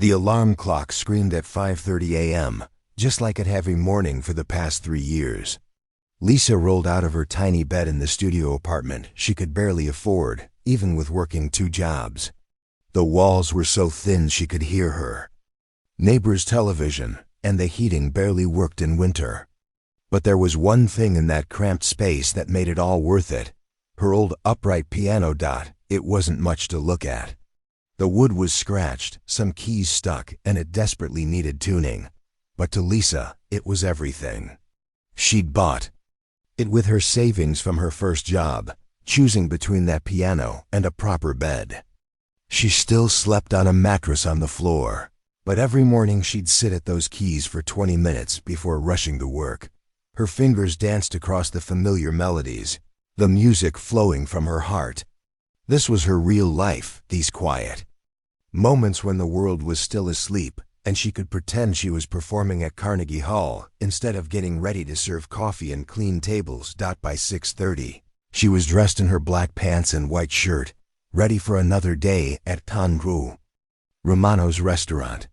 The alarm clock screamed at 5:30 a.m., just like it every morning for the past 3 years. Lisa rolled out of her tiny bed in the studio apartment she could barely afford, even with working 2 jobs. The walls were so thin she could hear her neighbor's television, and the heating barely worked in winter. But there was one thing in that cramped space that made it all worth it: her old upright piano. It wasn't much to look at. The wood was scratched, some keys stuck, and it desperately needed tuning. But to Lisa, it was everything. She'd bought it with her savings from her first job, choosing between that piano and a proper bed. She still slept on a mattress on the floor, but every morning she'd sit at those keys for 20 minutes before rushing to work. Her fingers danced across the familiar melodies, the music flowing from her heart. This was her real life, these quiet moments when the world was still asleep and she could pretend she was performing at Carnegie Hall instead of getting ready to serve coffee and clean tables. By 6:30, she was dressed in her black pants and white shirt, ready for another day at Tanru Romano's restaurant.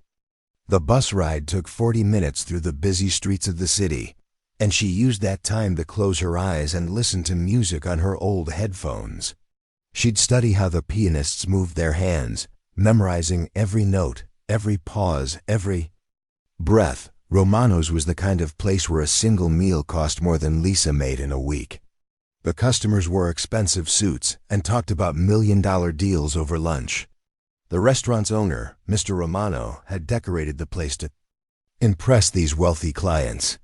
The bus ride took 40 minutes through the busy streets of the city, and she used that time to close her eyes and listen to music on her old headphones. She'd study how the pianists moved their hands, memorizing every note, every pause, every breath. Romano's was the kind of place where a single meal cost more than Lisa made in a week. The customers wore expensive suits and talked about million-dollar deals over lunch. The restaurant's owner, Mr. Romano, had decorated the place to impress these wealthy clients.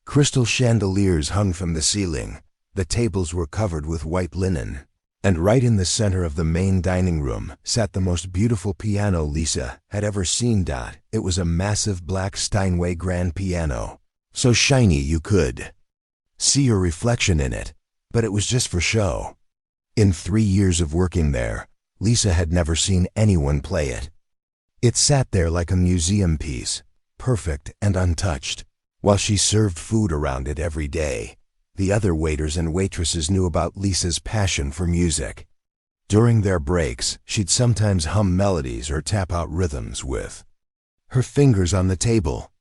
Crystal chandeliers hung from the ceiling, the tables were covered with white linen, and right in the center of the main dining room sat the most beautiful piano Lisa had ever seen. It was a massive black Steinway grand piano, so shiny you could see your reflection in it, but it was just for show. In 3 years of working there, Lisa had never seen anyone play it. It sat there like a museum piece, perfect and untouched, while she served food around it every day. The other waiters and waitresses knew about Lisa's passion for music. During their breaks, she'd sometimes hum melodies or tap out rhythms with her fingers on the table.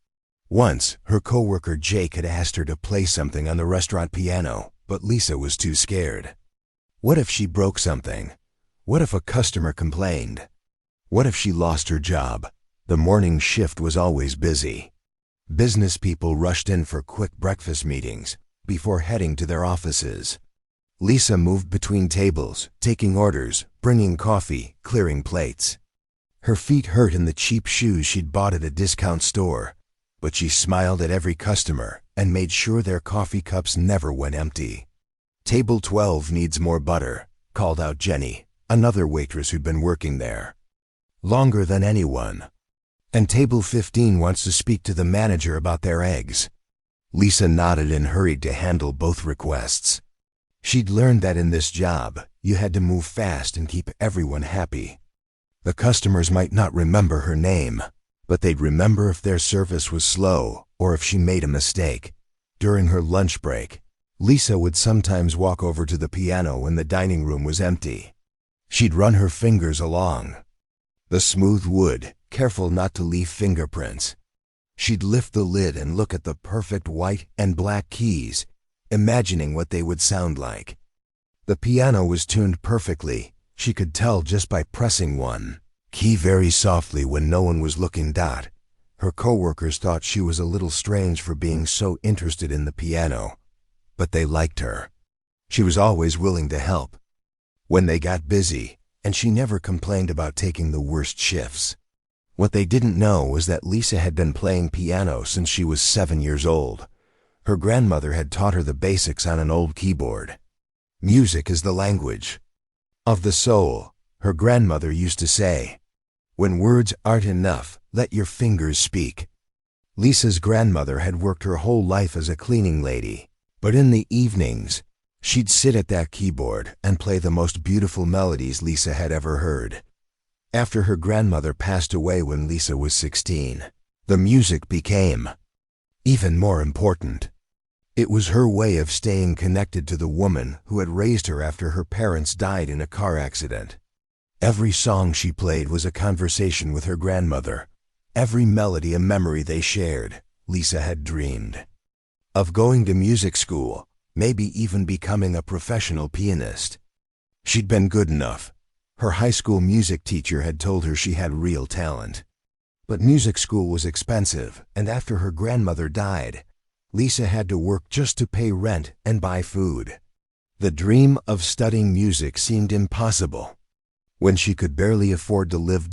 Once, her coworker Jake had asked her to play something on the restaurant piano, but Lisa was too scared. What if she broke something? What if a customer complained? What if she lost her job? The morning shift was always busy. Business people rushed in for quick breakfast meetings before heading to their offices. Lisa moved between tables, taking orders, bringing coffee, clearing plates. Her feet hurt in the cheap shoes she'd bought at a discount store, but she smiled at every customer and made sure their coffee cups never went empty. "Table 12 needs more butter," called out Jenny, another waitress who'd been working there longer than anyone. "And table 15 wants to speak to the manager about their eggs." Lisa nodded and hurried to handle both requests. She'd learned that in this job, you had to move fast and keep everyone happy. The customers might not remember her name, but they'd remember if their service was slow or if she made a mistake. During her lunch break, Lisa would sometimes walk over to the piano when the dining room was empty. She'd run her fingers along the smooth wood, careful not to leave fingerprints. She'd lift the lid and look at the perfect white and black keys, imagining what they would sound like. The piano was tuned perfectly. She could tell just by pressing one key very softly when no one was looking. Her coworkers thought she was a little strange for being so interested in the piano, but they liked her. She was always willing to help when they got busy, and she never complained about taking the worst shifts. What they didn't know was that Lisa had been playing piano since she was 7 years old. Her grandmother had taught her the basics on an old keyboard. "Music is the language of the soul," her grandmother used to say. "When words aren't enough, let your fingers speak." Lisa's grandmother had worked her whole life as a cleaning lady, but in the evenings, she'd sit at that keyboard and play the most beautiful melodies Lisa had ever heard. After her grandmother passed away when Lisa was 16, the music became even more important. It was her way of staying connected to the woman who had raised her after her parents died in a car accident. Every song she played was a conversation with her grandmother, every melody a memory they shared. Lisa had dreamed of going to music school, maybe even becoming a professional pianist. She'd been good enough. Her high school music teacher had told her she had real talent. But music school was expensive, and after her grandmother died, Lisa had to work just to pay rent and buy food. The dream of studying music seemed impossible when she could barely afford to live.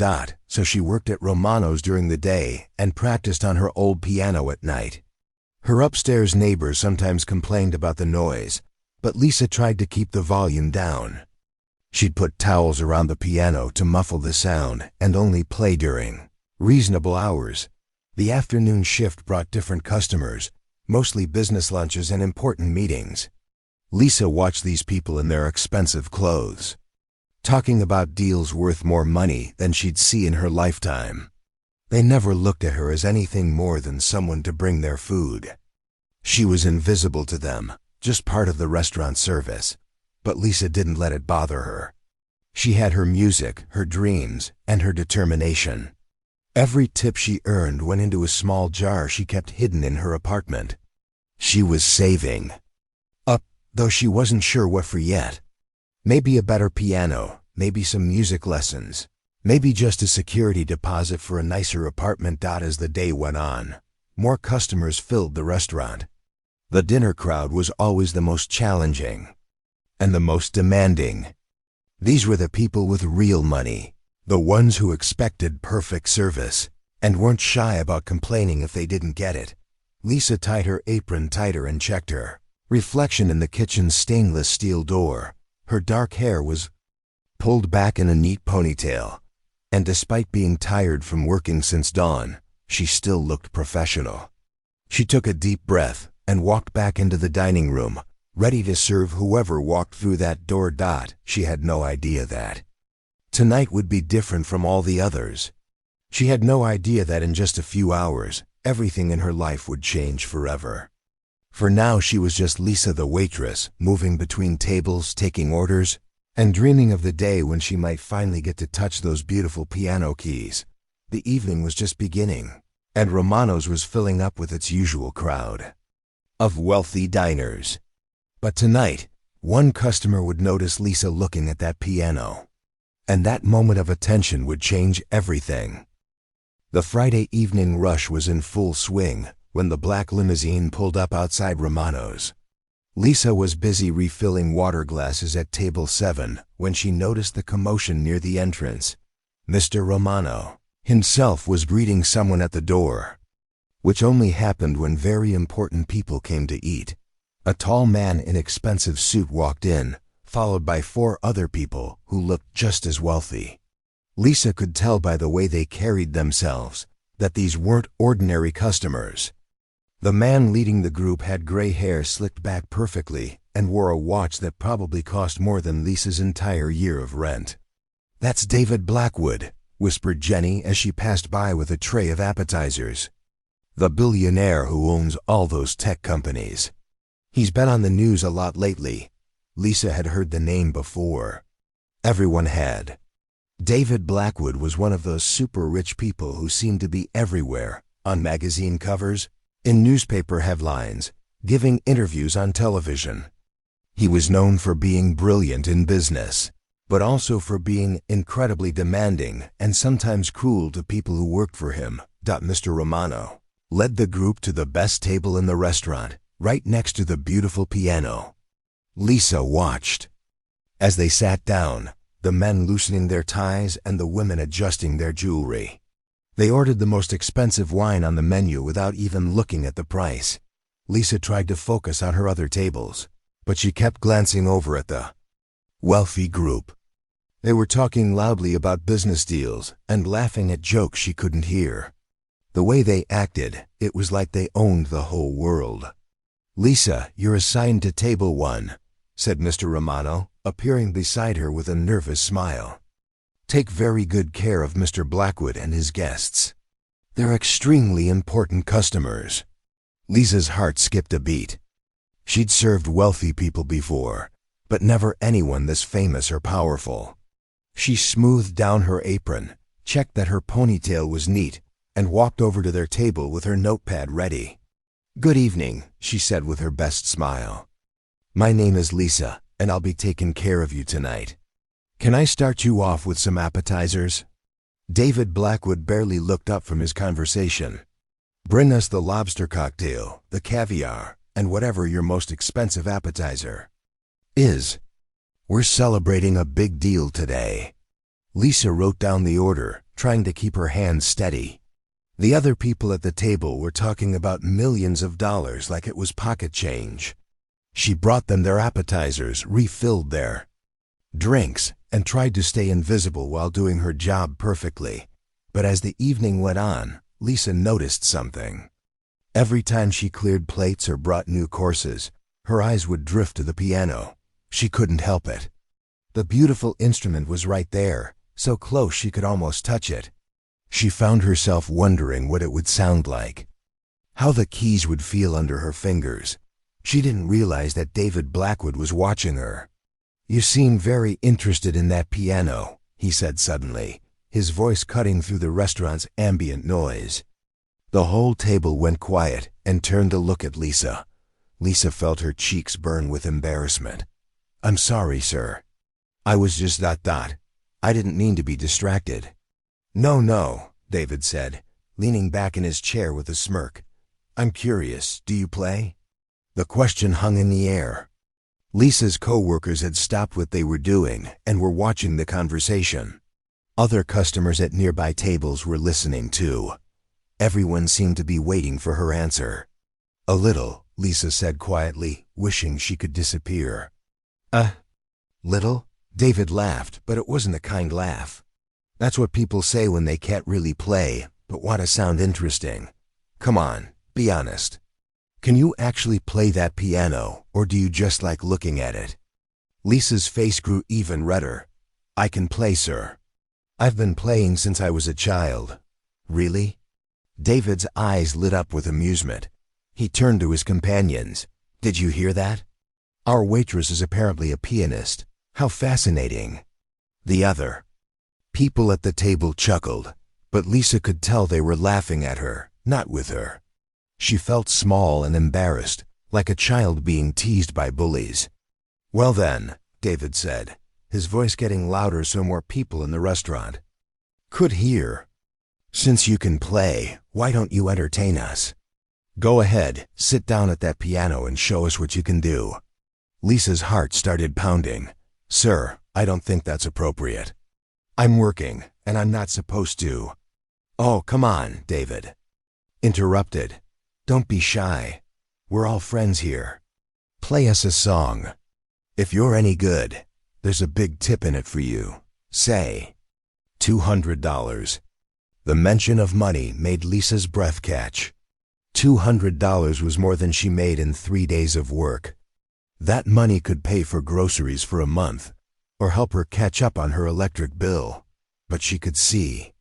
So she worked at Romano's during the day and practiced on her old piano at night. Her upstairs neighbors sometimes complained about the noise, but Lisa tried to keep the volume down. She'd put towels around the piano to muffle the sound and only play during reasonable hours. The afternoon shift brought different customers, mostly business lunches and important meetings. Lisa watched these people in their expensive clothes, talking about deals worth more money than she'd see in her lifetime. They never looked at her as anything more than someone to bring their food. She was invisible to them, just part of the restaurant service. But Lisa didn't let it bother her. She had her music, her dreams, and her determination. Every tip she earned went into a small jar she kept hidden in her apartment. She was saving up, though she wasn't sure what for yet. Maybe a better piano, maybe some music lessons, maybe just a security deposit for a nicer apartment. As the day went on, more customers filled the restaurant. The dinner crowd was always the most challenging and the most demanding. These were the people with real money, the ones who expected perfect service and weren't shy about complaining if they didn't get it. Lisa tied her apron tighter and checked her reflection in the kitchen's stainless steel door. Her dark hair was pulled back in a neat ponytail, and despite being tired from working since dawn, she still looked professional. She took a deep breath and walked back into the dining room, ready to serve whoever walked through that door. She had no idea that tonight would be different from all the others. She had no idea that in just a few hours, everything in her life would change forever. For now she was just Lisa the waitress, moving between tables, taking orders, and dreaming of the day when she might finally get to touch those beautiful piano keys. The evening was just beginning, and Romano's was filling up with its usual crowd of wealthy diners. But tonight, one customer would notice Lisa looking at that piano, and that moment of attention would change everything. The Friday evening rush was in full swing when the black limousine pulled up outside Romano's. Lisa was busy refilling water glasses at table 7 when she noticed the commotion near the entrance. Mr. Romano himself was greeting someone at the door, which only happened when very important people came to eat. A tall man in expensive suit walked in, followed by 4 other people who looked just as wealthy. Lisa could tell by the way they carried themselves that these weren't ordinary customers. The man leading the group had gray hair slicked back perfectly and wore a watch that probably cost more than Lisa's entire year of rent. "That's David Blackwood," whispered Jenny as she passed by with a tray of appetizers. "The billionaire who owns all those tech companies. He's been on the news a lot lately." Lisa had heard the name before. Everyone had. David Blackwood was one of those super rich people who seemed to be everywhere, on magazine covers, in newspaper headlines, giving interviews on television. He was known for being brilliant in business, but also for being incredibly demanding and sometimes cruel to people who worked for him. Mr. Romano led the group to the best table in the restaurant, right next to the beautiful piano. Lisa watched as they sat down, the men loosening their ties and the women adjusting their jewelry. They ordered the most expensive wine on the menu without even looking at the price. Lisa tried to focus on her other tables, but she kept glancing over at the wealthy group. They were talking loudly about business deals and laughing at jokes she couldn't hear. The way they acted, it was like they owned the whole world. "Lisa, you're assigned to table 1, said Mr. Romano, appearing beside her with a nervous smile. "Take very good care of Mr. Blackwood and his guests. They're extremely important customers." Lisa's heart skipped a beat. She'd served wealthy people before, but never anyone this famous or powerful. She smoothed down her apron, checked that her ponytail was neat, and walked over to their table with her notepad ready. "Good evening," she said with her best smile. "My name is Lisa, and I'll be taking care of you tonight. Can I start you off with some appetizers?" David Blackwood barely looked up from his conversation. "Bring us the lobster cocktail, the caviar, and whatever your most expensive appetizer is. We're celebrating a big deal today." Lisa wrote down the order, trying to keep her hands steady. The other people at the table were talking about millions of dollars like it was pocket change. She brought them their appetizers, refilled their drinks, and tried to stay invisible while doing her job perfectly. But as the evening went on, Lisa noticed something. Every time she cleared plates or brought new courses, her eyes would drift to the piano. She couldn't help it. The beautiful instrument was right there, so close she could almost touch it. She found herself wondering what it would sound like, how the keys would feel under her fingers. She didn't realize that David Blackwood was watching her. "You seem very interested in that piano," he said suddenly, his voice cutting through the restaurant's ambient noise. The whole table went quiet and turned to look at Lisa. Lisa felt her cheeks burn with embarrassment. "I'm sorry, sir. I was just dot. I didn't mean to be distracted." No, David said, leaning back in his chair with a smirk. "I'm curious, do you play?" The question hung in the air. Lisa's co-workers had stopped what they were doing and were watching the conversation. Other customers at nearby tables were listening too. Everyone seemed to be waiting for her answer. "A little," Lisa said quietly, wishing she could disappear. Little?" David laughed, but it wasn't a kind laugh. "That's what people say when they can't really play, but want to sound interesting. Come on, be honest. Can you actually play that piano, or do you just like looking at it?" Lisa's face grew even redder. "I can play, sir. I've been playing since I was a child." "Really?" David's eyes lit up with amusement. He turned to his companions. "Did you hear that? Our waitress is apparently a pianist. How fascinating." The other people at the table chuckled, but Lisa could tell they were laughing at her, not with her. She felt small and embarrassed, like a child being teased by bullies. "Well then," David said, his voice getting louder so more people in the restaurant could hear. "Since you can play, why don't you entertain us? Go ahead, sit down at that piano and show us what you can do." Lisa's heart started pounding. "Sir, I don't think that's appropriate. I'm working, and I'm not supposed to." "Oh, come on," David interrupted. "Don't be shy. We're all friends here. Play us a song. If you're any good, there's a big tip in it for you. Say, $200. The mention of money made Lisa's breath catch. $200 was more than she made in 3 days of work. That money could pay for groceries for a month, or help her catch up on her electric bill. But she could see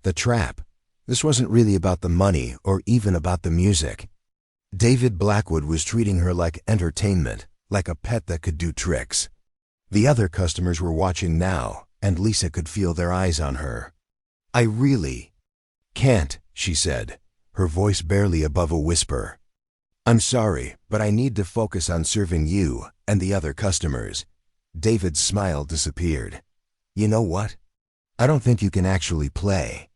the trap. This wasn't really about the money or even about the music. David Blackwood was treating her like entertainment, like a pet that could do tricks. The other customers were watching now, and Lisa could feel their eyes on her. "I really can't," she said, her voice barely above a whisper. "I'm sorry, but I need to focus on serving you and the other customers." David's smile disappeared. "You know what? I don't think you can actually play.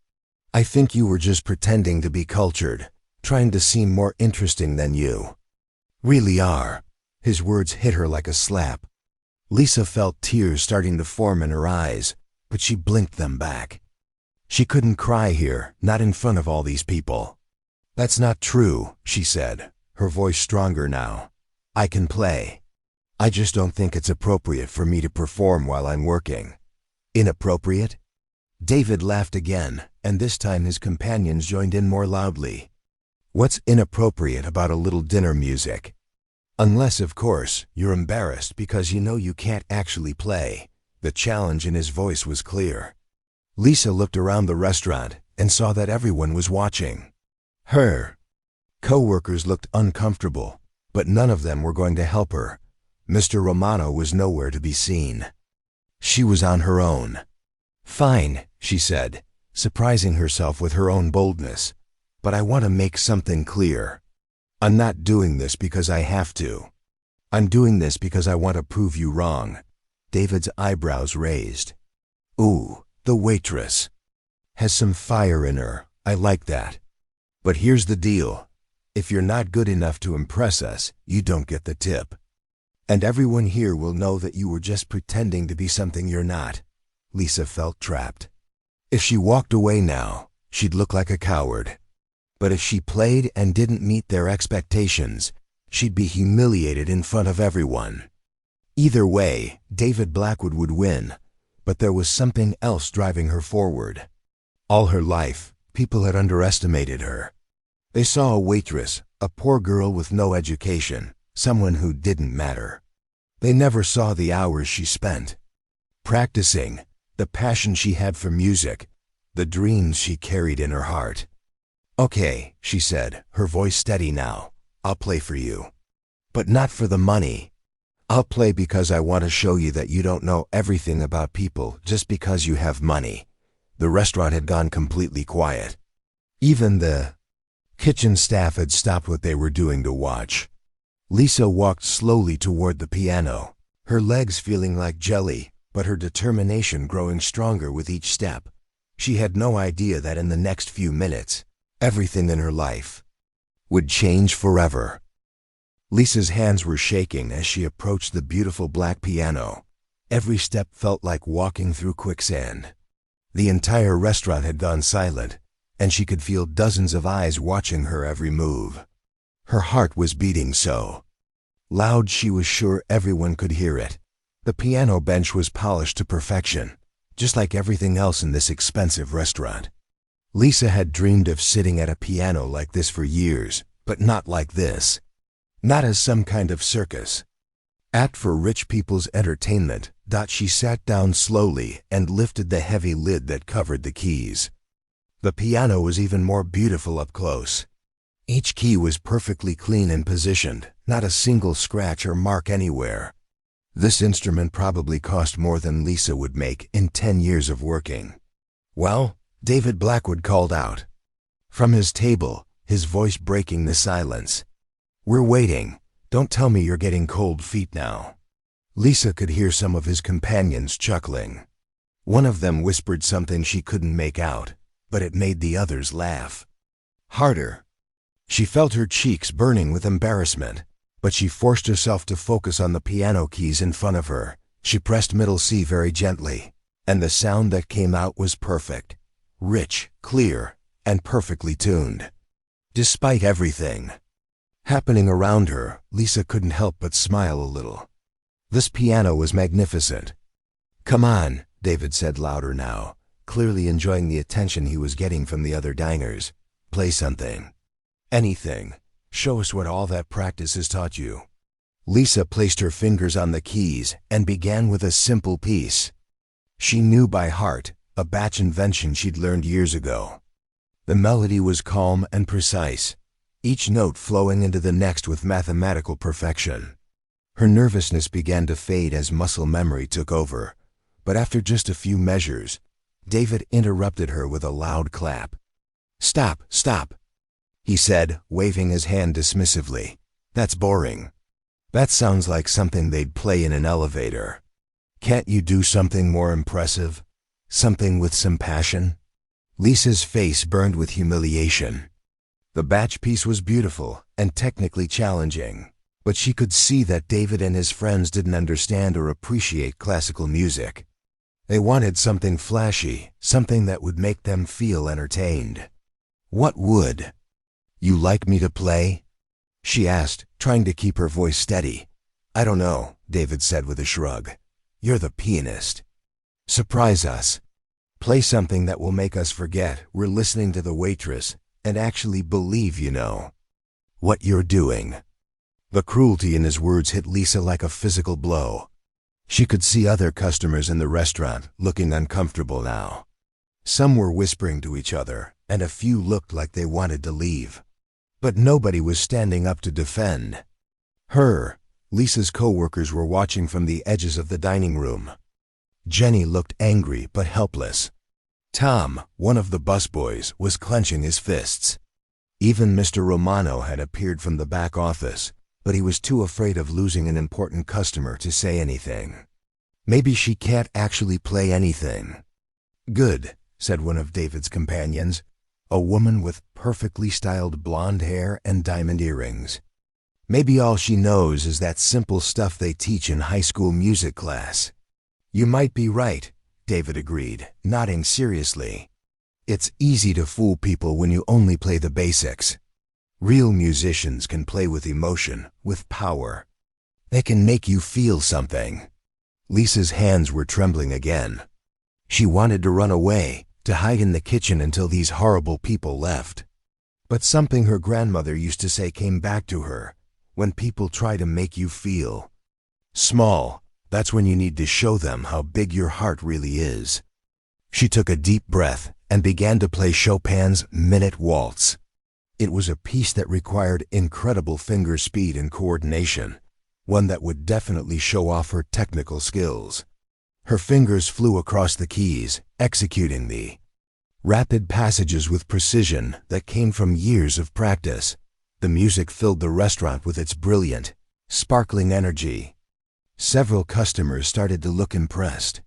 I think you were just pretending to be cultured, trying to seem more interesting than you really are." His words hit her like a slap. Lisa felt tears starting to form in her eyes, but she blinked them back. She couldn't cry here, not in front of all these people. "That's not true," she said, her voice stronger now. "I can play. I just don't think it's appropriate for me to perform while I'm working." "Inappropriate?" David laughed again, and this time his companions joined in more loudly. "What's inappropriate about a little dinner music? Unless, of course, you're embarrassed because you know you can't actually play." The challenge in his voice was clear. Lisa looked around the restaurant and saw that everyone was watching. Her co-workers looked uncomfortable, but none of them were going to help her. Mr. Romano was nowhere to be seen. She was on her own. "Fine," she said, surprising herself with her own boldness. "But I want to make something clear. I'm not doing this because I have to. I'm doing this because I want to prove you wrong." David's eyebrows raised. "Ooh, the waitress. Has some fire in her. I like that. But here's the deal. If you're not good enough to impress us, you don't get the tip. And everyone here will know that you were just pretending to be something you're not." Lisa felt trapped. If she walked away now, she'd look like a coward. But if she played and didn't meet their expectations, she'd be humiliated in front of everyone. Either way, David Blackwood would win, but there was something else driving her forward. All her life, people had underestimated her. They saw a waitress, a poor girl with no education, someone who didn't matter. They never saw the hours she spent practicing, the passion she had for music, the dreams she carried in her heart. "Okay," she said, her voice steady now. "I'll play for you. But not for the money. I'll play because I want to show you that you don't know everything about people just because you have money." The restaurant had gone completely quiet. Even the kitchen staff had stopped what they were doing to watch. Lisa walked slowly toward the piano, her legs feeling like jelly, but her determination growing stronger with each step. She had no idea that in the next few minutes, everything in her life would change forever. Lisa's hands were shaking as she approached the beautiful black piano. Every step felt like walking through quicksand. The entire restaurant had gone silent, and she could feel dozens of eyes watching her every move. Her heart was beating so loud she was sure everyone could hear it. The piano bench was polished to perfection, just like everything else in this expensive restaurant. Lisa had dreamed of sitting at a piano like this for years, but not like this. Not as some kind of circus act for rich people's entertainment. She sat down slowly and lifted the heavy lid that covered the keys. The piano was even more beautiful up close. Each key was perfectly clean and positioned, not a single scratch or mark anywhere. This instrument probably cost more than Lisa would make in 10 years of working. "Well?" David Blackwood called out from his table, his voice breaking the silence. "We're waiting. Don't tell me you're getting cold feet now." Lisa could hear some of his companions chuckling. One of them whispered something she couldn't make out, but it made the others laugh harder. She felt her cheeks burning with embarrassment, but she forced herself to focus on the piano keys in front of her. She pressed middle C very gently, and the sound that came out was perfect, rich, clear, and perfectly tuned. Despite everything happening around her, Lisa couldn't help but smile a little. This piano was magnificent. "Come on," David said louder now, clearly enjoying the attention he was getting from the other diners. "Play something. Anything. Show us what all that practice has taught you." Lisa placed her fingers on the keys and began with a simple piece she knew by heart, a Bach invention she'd learned years ago. The melody was calm and precise, each note flowing into the next with mathematical perfection. Her nervousness began to fade as muscle memory took over, but after just a few measures, David interrupted her with a loud clap. "Stop, stop," he said, waving his hand dismissively. "That's boring. That sounds like something they'd play in an elevator. Can't you do something more impressive? Something with some passion?" Lisa's face burned with humiliation. The Bach piece was beautiful and technically challenging, but she could see that David and his friends didn't understand or appreciate classical music. They wanted something flashy, something that would make them feel entertained. "What would you like me to play?" she asked, trying to keep her voice steady. "I don't know," David said with a shrug. "You're the pianist. Surprise us. Play something that will make us forget we're listening to the waitress and actually believe you know what you're doing." The cruelty in his words hit Lisa like a physical blow. She could see other customers in the restaurant looking uncomfortable now. Some were whispering to each other, and a few looked like they wanted to leave. But nobody was standing up to defend her. Lisa's co-workers were watching from the edges of the dining room. Jenny looked angry but helpless. Tom, one of the busboys, was clenching his fists. Even Mr. Romano had appeared from the back office, but he was too afraid of losing an important customer to say anything. Maybe she can't actually play anything. Good, said one of David's companions, a woman with perfectly styled blonde hair and diamond earrings. Maybe all she knows is that simple stuff they teach in high school music class. You might be right, David agreed, nodding seriously. It's easy to fool people when you only play the basics. Real musicians can play with emotion, with power. They can make you feel something. Lisa's hands were trembling again. She wanted to run away, to hide in the kitchen until these horrible people left. But something her grandmother used to say came back to her. When people try to make you feel small, that's when you need to show them how big your heart really is. She took a deep breath and began to play Chopin's Minute Waltz. It was a piece that required incredible finger speed and coordination, one that would definitely show off her technical skills. Her fingers flew across the keys, executing the rapid passages with precision that came from years of practice. The music filled the restaurant with its brilliant, sparkling energy. Several customers started to look impressed.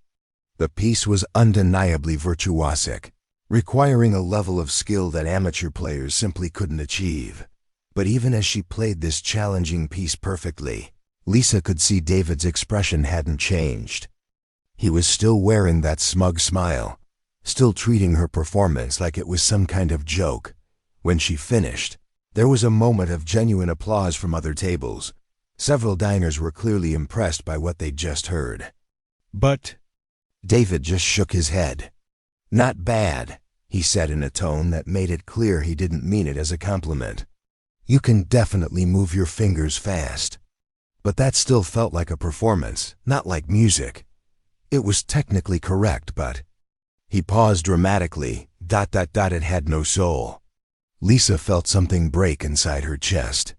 The piece was undeniably virtuosic, requiring a level of skill that amateur players simply couldn't achieve. But even as she played this challenging piece perfectly, Lisa could see David's expression hadn't changed. He was still wearing that smug smile, still treating her performance like it was some kind of joke. When she finished, there was a moment of genuine applause from other tables. Several diners were clearly impressed by what they'd just heard. But David just shook his head. Not bad, he said in a tone that made it clear he didn't mean it as a compliment. You can definitely move your fingers fast. But that still felt like a performance, not like music. It was technically correct, but he paused dramatically. It had no soul. Lisa felt something break inside her chest.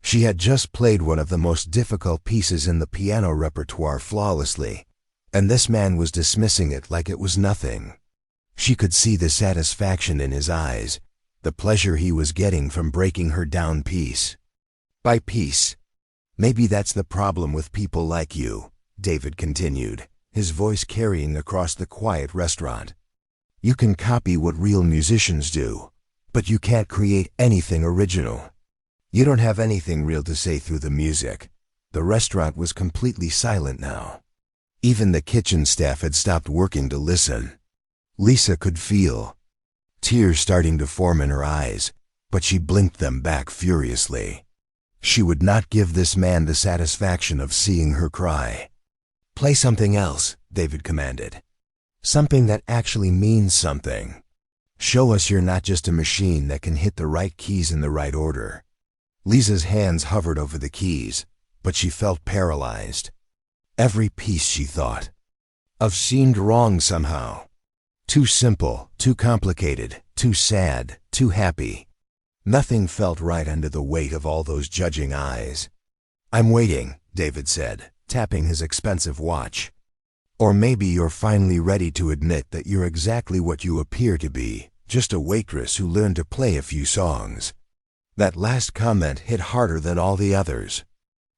She had just played one of the most difficult pieces in the piano repertoire flawlessly, and this man was dismissing it like it was nothing. She could see the satisfaction in his eyes, the pleasure he was getting from breaking her down piece by piece. Maybe that's the problem with people like you, David continued, his voice carrying across the quiet restaurant. You can copy what real musicians do, but you can't create anything original. You don't have anything real to say through the music. The restaurant was completely silent now. Even the kitchen staff had stopped working to listen. Lisa could feel tears starting to form in her eyes, but she blinked them back furiously. She would not give this man the satisfaction of seeing her cry. Play something else, David commanded. Something that actually means something. Show us you're not just a machine that can hit the right keys in the right order. Lisa's hands hovered over the keys, but she felt paralyzed. Every piece, she thought of, seemed wrong somehow. Too simple, too complicated, too sad, too happy. Nothing felt right under the weight of all those judging eyes. I'm waiting, David said, tapping his expensive watch. Or maybe you're finally ready to admit that you're exactly what you appear to be, just a waitress who learned to play a few songs. That last comment hit harder than all the others.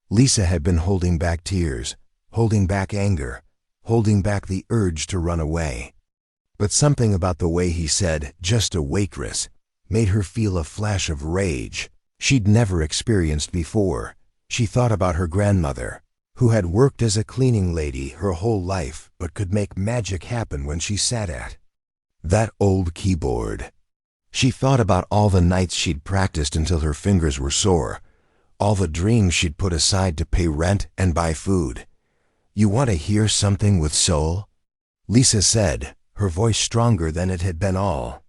Lisa had been holding back tears, holding back anger, holding back the urge to run away. But something about the way he said, just a waitress, made her feel a flash of rage she'd never experienced before. She thought about her grandmother, who had worked as a cleaning lady her whole life but could make magic happen when she sat at that old keyboard. She thought about all the nights she'd practiced until her fingers were sore, all the dreams she'd put aside to pay rent and buy food. You want to hear something with soul? Lisa said, her voice stronger than it had been all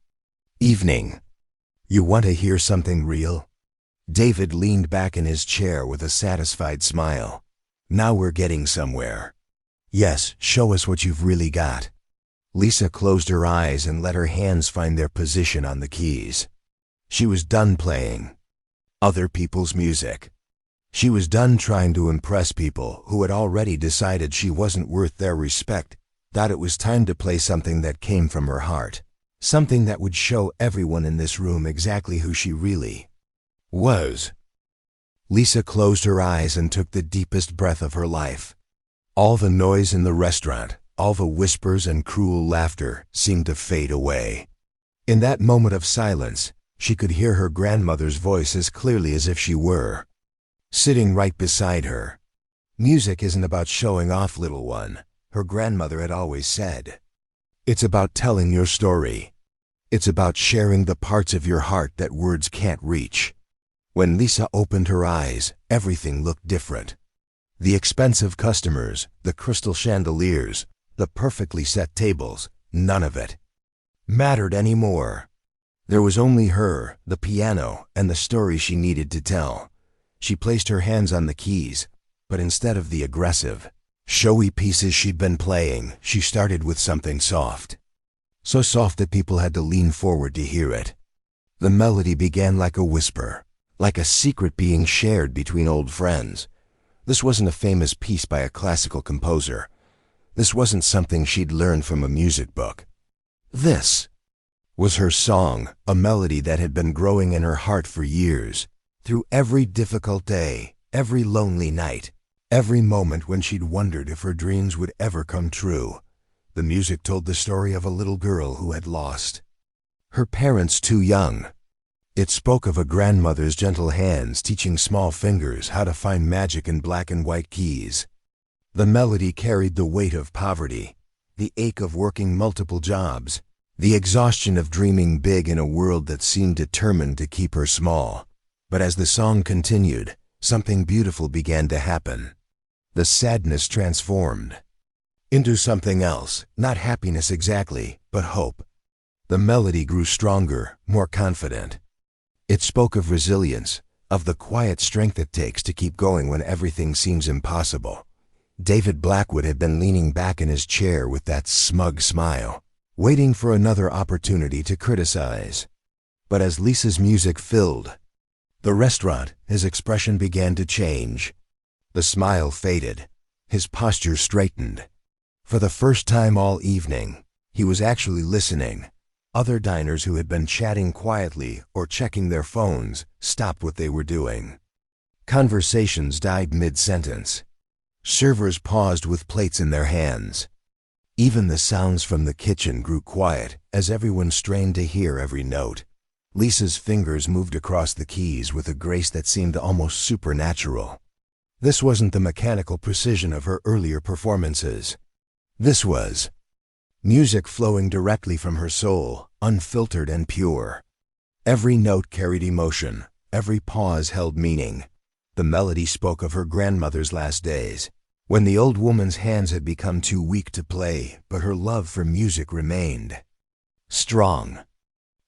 evening. You want to hear something real? David leaned back in his chair with a satisfied smile. Now we're getting somewhere. Yes, show us what you've really got. Lisa closed her eyes and let her hands find their position on the keys. She was done playing other people's music. She was done trying to impress people who had already decided she wasn't worth their respect thought it was time to play something that came from her heart. Something that would show everyone in this room exactly who she really was. Lisa closed her eyes and took the deepest breath of her life. All the noise in the restaurant, all the whispers and cruel laughter seemed to fade away. In that moment of silence, she could hear her grandmother's voice as clearly as if she were sitting right beside her. "Music isn't about showing off, little one," her grandmother had always said. "It's about telling your story. It's about sharing the parts of your heart that words can't reach." When Lisa opened her eyes, everything looked different. The expensive customers, the crystal chandeliers, the perfectly set tables, none of it mattered anymore. There was only her, the piano, and the story she needed to tell. She placed her hands on the keys, but instead of the aggressive, showy pieces she'd been playing, she started with something soft. So soft that people had to lean forward to hear it. The melody began like a whisper, like a secret being shared between old friends. This wasn't a famous piece by a classical composer. This wasn't something she'd learned from a music book. This was her song, a melody that had been growing in her heart for years. Through every difficult day, every lonely night, every moment when she'd wondered if her dreams would ever come true, the music told the story of a little girl who had lost her parents too young. It spoke of a grandmother's gentle hands teaching small fingers how to find magic in black and white keys. The melody carried the weight of poverty, the ache of working multiple jobs, the exhaustion of dreaming big in a world that seemed determined to keep her small. But as the song continued, something beautiful began to happen. The sadness transformed into something else, not happiness exactly, but hope. The melody grew stronger, more confident. It spoke of resilience, of the quiet strength it takes to keep going when everything seems impossible. David Blackwood had been leaning back in his chair with that smug smile, waiting for another opportunity to criticize. But as Lisa's music filled the restaurant, his expression began to change. The smile faded. His posture straightened. For the first time all evening, he was actually listening. Other diners who had been chatting quietly or checking their phones stopped what they were doing. Conversations died mid-sentence. Servers paused with plates in their hands. Even the sounds from the kitchen grew quiet as everyone strained to hear every note. Lisa's fingers moved across the keys with a grace that seemed almost supernatural. This wasn't the mechanical precision of her earlier performances. This was music flowing directly from her soul, unfiltered and pure. Every note carried emotion, every pause held meaning. The melody spoke of her grandmother's last days, when the old woman's hands had become too weak to play, but her love for music remained strong.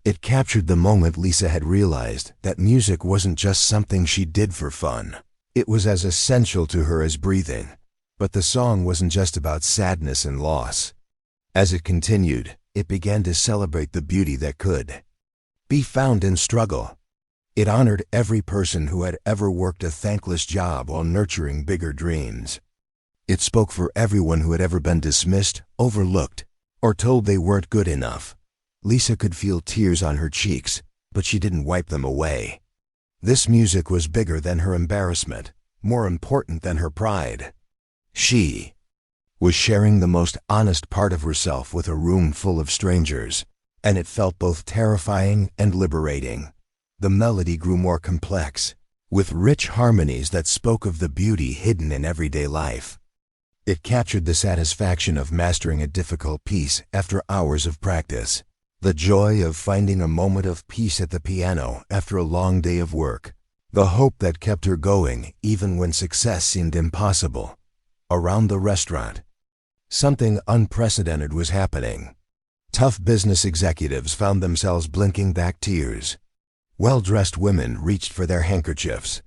It captured the moment Lisa had realized that music wasn't just something she did for fun. It was as essential to her as breathing. But the song wasn't just about sadness and loss. As it continued, it began to celebrate the beauty that could be found in struggle. It honored every person who had ever worked a thankless job while nurturing bigger dreams. It spoke for everyone who had ever been dismissed, overlooked, or told they weren't good enough. Lisa could feel tears on her cheeks, but she didn't wipe them away. This music was bigger than her embarrassment, more important than her pride. She was sharing the most honest part of herself with a room full of strangers, and it felt both terrifying and liberating. The melody grew more complex, with rich harmonies that spoke of the beauty hidden in everyday life. It captured the satisfaction of mastering a difficult piece after hours of practice, the joy of finding a moment of peace at the piano after a long day of work, the hope that kept her going even when success seemed impossible. Around the restaurant, something unprecedented was happening. Tough business executives found themselves blinking back tears. Well-dressed women reached for their handkerchiefs.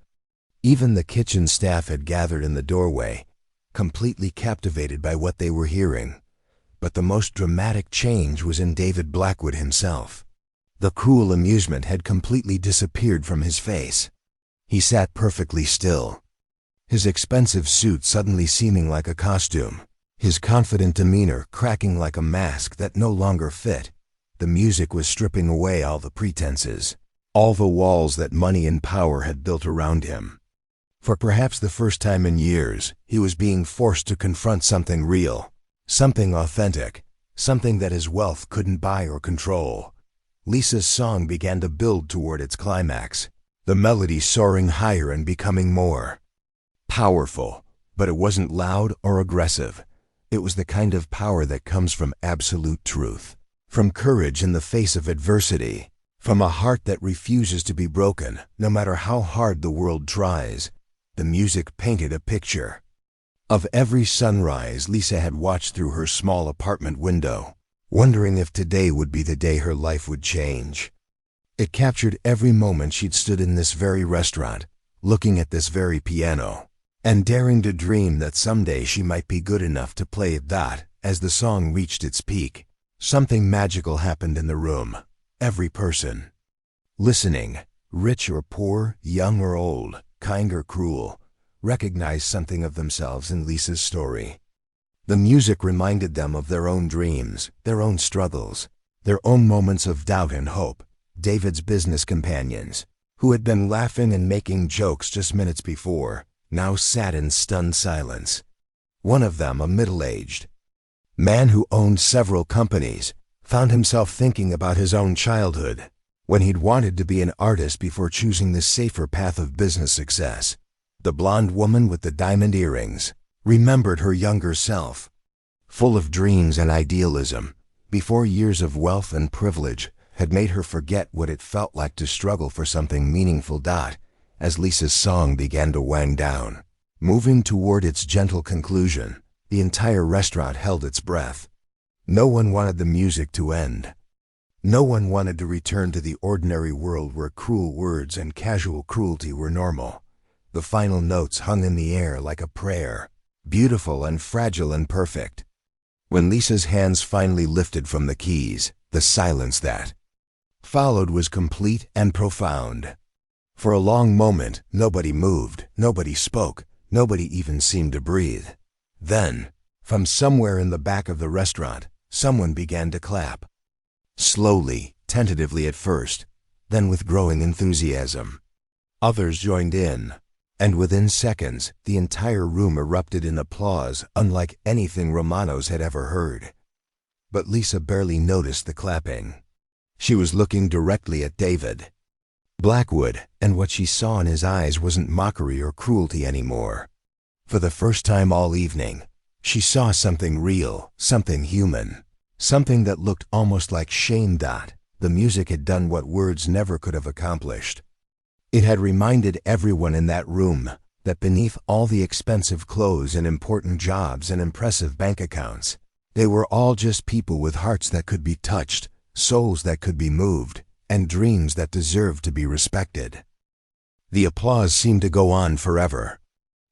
Even the kitchen staff had gathered in the doorway, completely captivated by what they were hearing. But the most dramatic change was in David Blackwood himself. The cruel amusement had completely disappeared from his face. He sat perfectly still, his expensive suit suddenly seeming like a costume. his confident demeanor cracking like a mask that no longer fit. The music was stripping away all the pretenses, all the walls that money and power had built around him. For perhaps the first time in years, he was being forced to confront something real, something authentic, something that his wealth couldn't buy or control. Lisa's song began to build toward its climax, the melody soaring higher and becoming more powerful, but it wasn't loud or aggressive. It was the kind of power that comes from absolute truth, from courage in the face of adversity, from a heart that refuses to be broken, no matter how hard the world tries. The music painted a picture of every sunrise Lisa had watched through her small apartment window, wondering if today would be the day her life would change. It captured every moment she'd stood in this very restaurant, looking at this very piano, and daring to dream that someday she might be good enough to play it. As the song reached its peak, something magical happened in the room. Every person listening, rich or poor, young or old, kind or cruel, recognized something of themselves in Lisa's story. The music reminded them of their own dreams, their own struggles, their own moments of doubt and hope. David's business companions, who had been laughing and making jokes just minutes before, now sat in stunned silence. One of them, a middle-aged man who owned several companies, found himself thinking about his own childhood, when he'd wanted to be an artist before choosing the safer path of business success. The blonde woman with the diamond earrings remembered her younger self, full of dreams and idealism, before years of wealth and privilege had made her forget what it felt like to struggle for something meaningful. As Lisa's song began to wind down, moving toward its gentle conclusion, the entire restaurant held its breath. No one wanted the music to end. No one wanted to return to the ordinary world where cruel words and casual cruelty were normal. The final notes hung in the air like a prayer, beautiful and fragile and perfect. When Lisa's hands finally lifted from the keys, the silence that followed was complete and profound. For a long moment, nobody moved, nobody spoke, nobody even seemed to breathe. Then, from somewhere in the back of the restaurant, someone began to clap. Slowly, tentatively at first, then with growing enthusiasm. Others joined in, and within seconds, the entire room erupted in applause unlike anything Romanos had ever heard. But Lisa barely noticed the clapping. She was looking directly at David Blackwood, and what she saw in his eyes wasn't mockery or cruelty anymore. For the first time all evening, she saw something real, something human, something that looked almost like shame. The music had done what words never could have accomplished. It had reminded everyone in that room that beneath all the expensive clothes and important jobs and impressive bank accounts, they were all just people with hearts that could be touched, souls that could be moved, and dreams that deserved to be respected. The applause seemed to go on forever.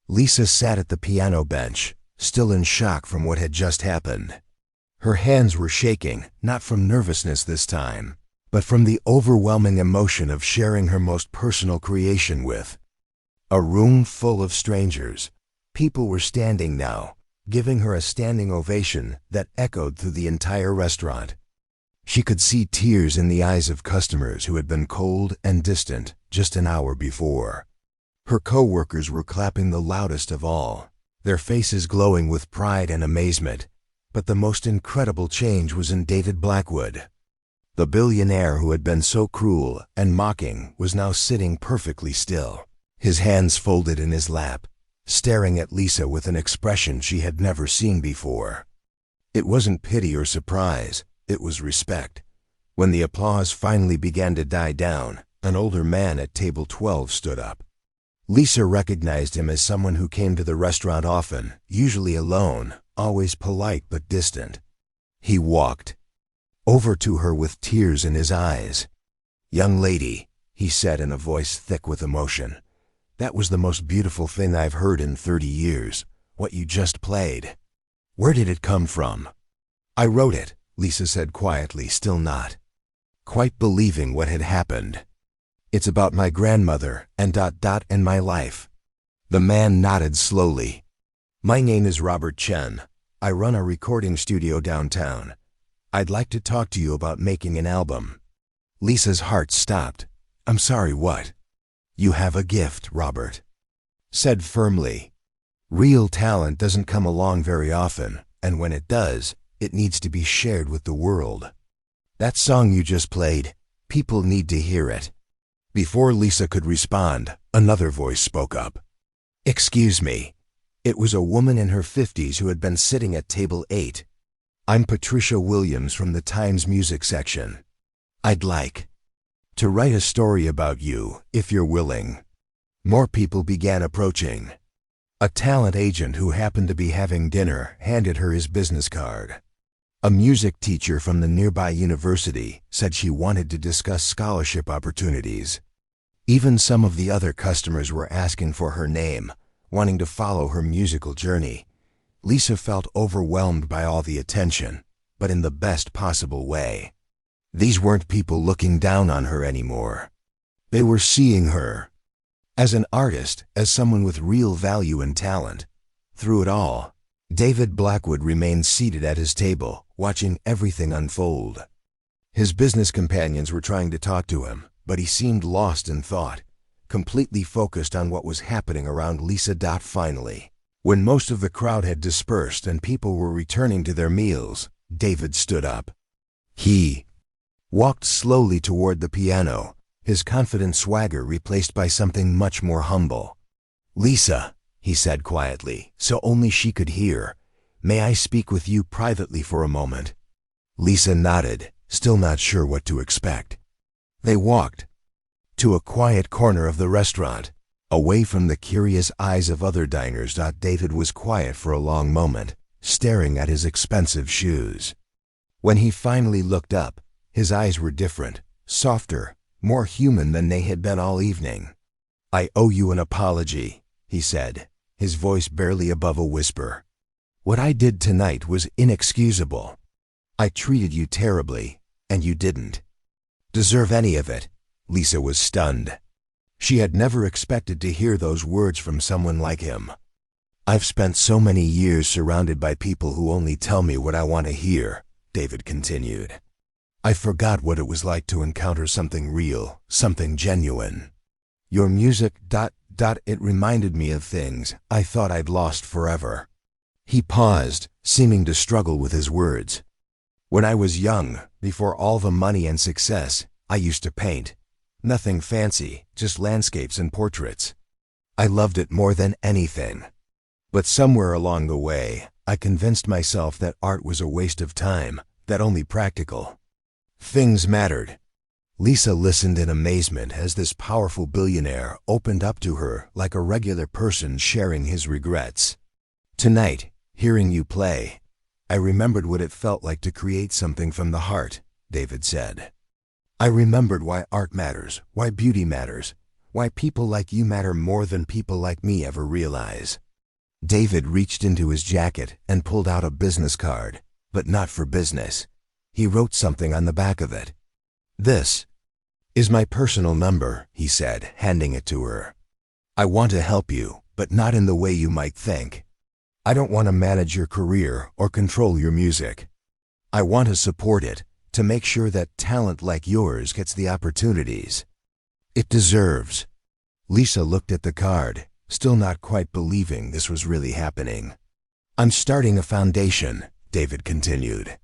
Lisa sat at the piano bench, still in shock from what had just happened. Her hands were shaking, not from nervousness this time, but from the overwhelming emotion of sharing her most personal creation with a room full of strangers. People were standing now, giving her a standing ovation that echoed through the entire restaurant. She could see tears in the eyes of customers who had been cold and distant just an hour before. Her co-workers were clapping the loudest of all, their faces glowing with pride and amazement. But the most incredible change was in David Blackwood. The billionaire who had been so cruel and mocking was now sitting perfectly still, his hands folded in his lap, staring at Lisa with an expression she had never seen before. It wasn't pity or surprise, it was respect. When the applause finally began to die down, an older man at table 12 stood up. Lisa recognized him as someone who came to the restaurant often, usually alone, always polite but distant. He walked over to her with tears in his eyes. "Young lady," he said in a voice thick with emotion, "that was the most beautiful thing I've heard in 30 years, what you just played. Where did it come from?" "I wrote it," Lisa said quietly, still not quite believing what had happened. "It's about my grandmother and my life." The man nodded slowly. "My name is Robert Chen. I run a recording studio downtown. I'd like to talk to you about making an album." Lisa's heart stopped. "I'm sorry, what?" "You have a gift, Robert," said firmly. "Real talent doesn't come along very often, and when it does, it needs to be shared with the world. That song you just played, people need to hear it." Before Lisa could respond, another voice spoke up. "Excuse me." It was a woman in her 50s who had been sitting at table 8. "I'm Patricia Williams from the Times Music section. I'd like to write a story about you, if you're willing." More people began approaching. A talent agent who happened to be having dinner handed her his business card. A music teacher from the nearby university said she wanted to discuss scholarship opportunities. Even some of the other customers were asking for her name, wanting to follow her musical journey. Lisa felt overwhelmed by all the attention, but in the best possible way. These weren't people looking down on her anymore. They were seeing her as an artist, as someone with real value and talent. Through it all, David Blackwood remained seated at his table, watching everything unfold. His business companions were trying to talk to him, but he seemed lost in thought, completely focused on what was happening around Lisa. Finally, when most of the crowd had dispersed and people were returning to their meals, David stood up. He walked slowly toward the piano, his confident swagger replaced by something much more humble. "Lisa," he said quietly, so only she could hear, "may I speak with you privately for a moment?" Lisa nodded, still not sure what to expect. They walked to a quiet corner of the restaurant, away from the curious eyes of other diners. David was quiet for a long moment, staring at his expensive shoes. When he finally looked up, his eyes were different, softer, more human than they had been all evening. "I owe you an apology," he said, his voice barely above a whisper. "What I did tonight was inexcusable. I treated you terribly, and you didn't deserve any of it." Lisa was stunned. She had never expected to hear those words from someone like him. "I've spent so many years surrounded by people who only tell me what I want to hear," David continued. "I forgot what it was like to encounter something real, something genuine. Your music, it reminded me of things I thought I'd lost forever." He paused, seeming to struggle with his words. "When I was young, before all the money and success, I used to paint. Nothing fancy, just landscapes and portraits. I loved it more than anything. But somewhere along the way, I convinced myself that art was a waste of time, that only practical things mattered." Lisa listened in amazement as this powerful billionaire opened up to her like a regular person sharing his regrets. "Tonight, hearing you play, I remembered what it felt like to create something from the heart," David said. "I remembered why art matters, why beauty matters, why people like you matter more than people like me ever realize." David reached into his jacket and pulled out a business card, but not for business. He wrote something on the back of it. "This is my personal number," he said, handing it to her. "I want to help you, but not in the way you might think. I don't want to manage your career or control your music. I want to support it, to make sure that talent like yours gets the opportunities it deserves." Lisa looked at the card, still not quite believing this was really happening. "I'm starting a foundation," David continued,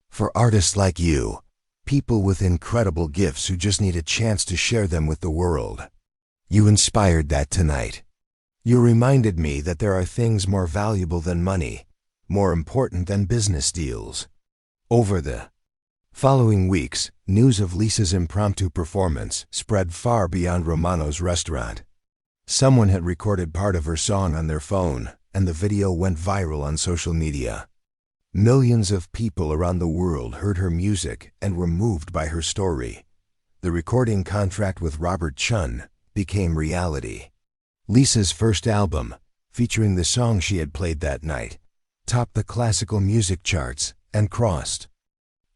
"for artists like you, people with incredible gifts who just need a chance to share them with the world. You inspired that tonight. You reminded me that there are things more valuable than money, more important than business deals." Over the following weeks, news of Lisa's impromptu performance spread far beyond Romano's restaurant. Someone had recorded part of her song on their phone, and the video went viral on social media. Millions of people around the world heard her music and were moved by her story. The recording contract with Robert Chun became reality. Lisa's first album, featuring the song she had played that night, topped the classical music charts and crossed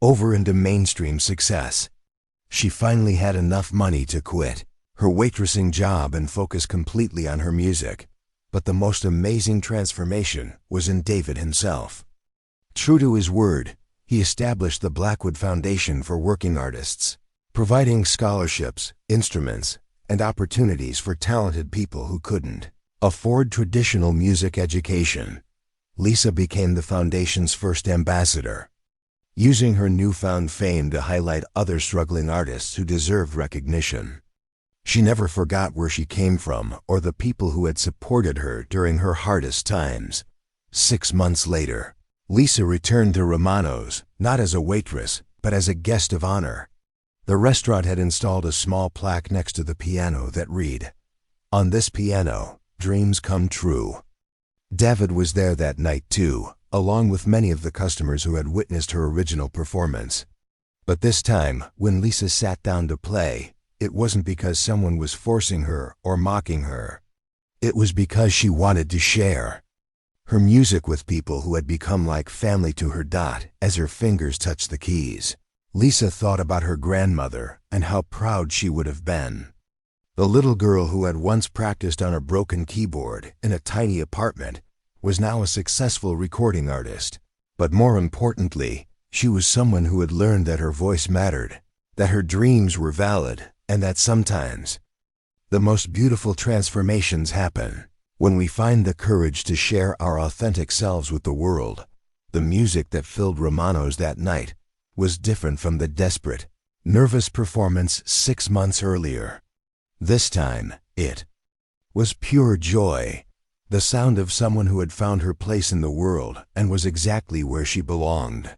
over into mainstream success. She finally had enough money to quit her waitressing job and focus completely on her music. But the most amazing transformation was in David himself. True to his word, he established the Blackwood Foundation for Working Artists, providing scholarships, instruments, and opportunities for talented people who couldn't afford traditional music education. Lisa became the foundation's first ambassador, using her newfound fame to highlight other struggling artists who deserved recognition. She never forgot where she came from or the people who had supported her during her hardest times. 6 months later, Lisa returned to Romano's, not as a waitress, but as a guest of honor. The restaurant had installed a small plaque next to the piano that read, "On this piano, dreams come true." David was there that night too, along with many of the customers who had witnessed her original performance. But this time, when Lisa sat down to play, it wasn't because someone was forcing her or mocking her. It was because she wanted to share her music with people who had become like family to her. As her fingers touched the keys, Lisa thought about her grandmother and how proud she would have been. The little girl who had once practiced on a broken keyboard in a tiny apartment was now a successful recording artist. But more importantly, she was someone who had learned that her voice mattered, that her dreams were valid, and that sometimes the most beautiful transformations happen when we find the courage to share our authentic selves with the world. The music that filled Romano's that night was different from the desperate, nervous performance 6 months earlier. This time, it was pure joy, the sound of someone who had found her place in the world and was exactly where she belonged.